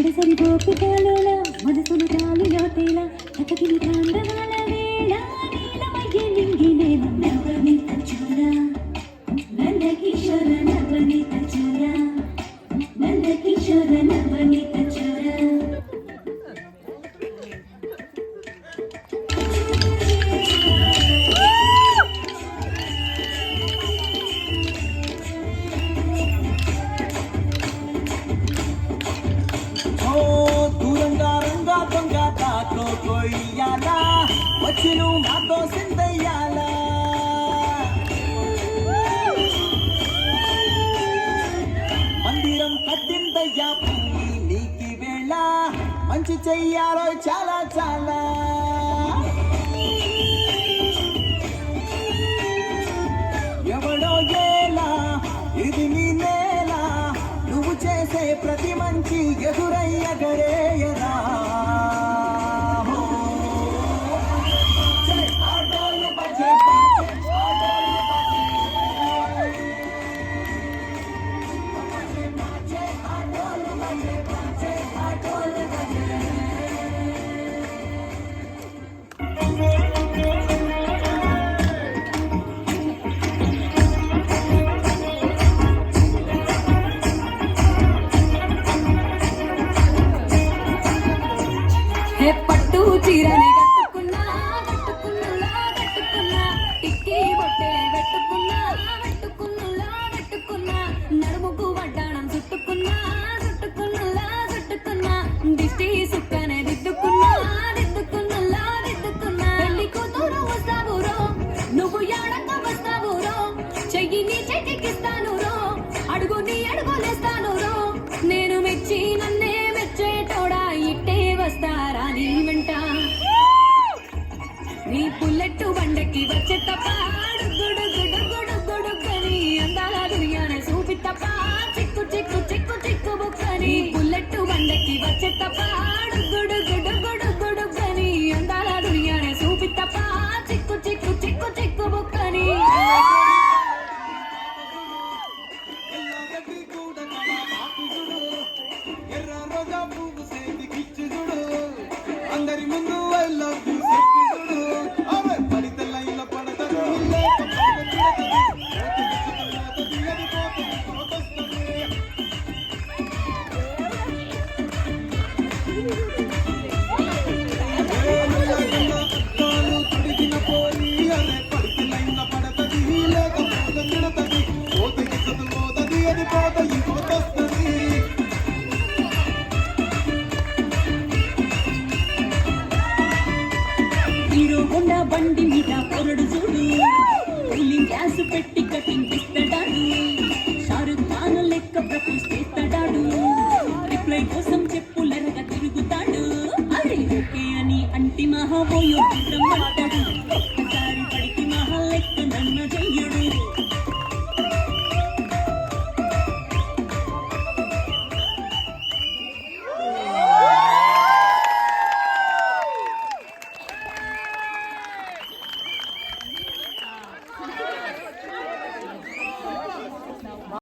సరి గోపికలోల మనసును గాలిలో తేలా కథకిని తాండవాల వేళ నీలమయ్యే నింగినేల నవనీత చూడ నంద కిషోర నవనీత చూడ నంద కిషోర నవనీత చూడ వచ్చిను మాతో సిందయ్యాలా మందిరం కట్టిందయ్యా భూమి నీకి వేళ మంచి చెయ్యాలో చాలా చాలా ఎవడో ఏలా ఇది నీ నేల నువ్వు చేసే ప్రతి మంచి ఎదురయ్యగరేయరా పట్టు చీరని కట్టుకున్నా కట్టుకున్నలా కట్టుకున్నా టిక్కీ బొట్టే పెట్టుకున్నా పెట్టుకున్నలా పెట్టుకున్నా నడుముకు వడ్డాణం చుట్టుకున్నా చుట్టుకున్నలా చుట్టుకున్నా దిష్టి సుక్కనే దిద్దుకున్నా దిద్దుకున్నలా దిద్దుకున్నా పెళ్లి కూతురు వస్తావు రో నువ్వు యాడంగా వస్తావు రో చెయ్యి నీ చెక్కిస్తాను రో అడుగు నీ అడుగులేస్తాను రో నేను మెచ్చి నన్నే మెచ్చేటోడా ఇట్టే వస్తారా నీ వెంట నీ పుల్లెట్టు బండకి వచ్చే తప్ప గుడు గుడు గుడు గుడుకని అందాల దునియానే చూపి తప్ప చిక్కు చిక్కు చిక్కు చిక్కు బుక్కని పుల్లెట్టు బండకి వచ్చే తప్ప గుడు గుడు గుడు గుడుకని అందాల దునియానే చూపి తప్ప చిక్కు చిక్కు చిక్కు చిక్కు బుక్కని అందరి ముందు ఐ లవ్ యూ పడితే లైన్లో పడతారు తుడిగిన పోయి అరే పడితే లైన్లో పడతది లేకపోతే తిడతది పోతది పోతది అది పోత ఇంకొస్తది హీరోహోండా బండి మీద పొరడు చూడు కూలింగ్ గ్యాస్ పెట్టి కటింగ్ ఇస్తాడాడు షారుఖ్ ఖాన్ లెక్క ప్రపోజ్ చేస్తాడాడు రిప్లై కోసం చెప్పులరగా తిరుగుతాడు అరే ఓకే అని అంటి మహాబోయో మాట్లాడు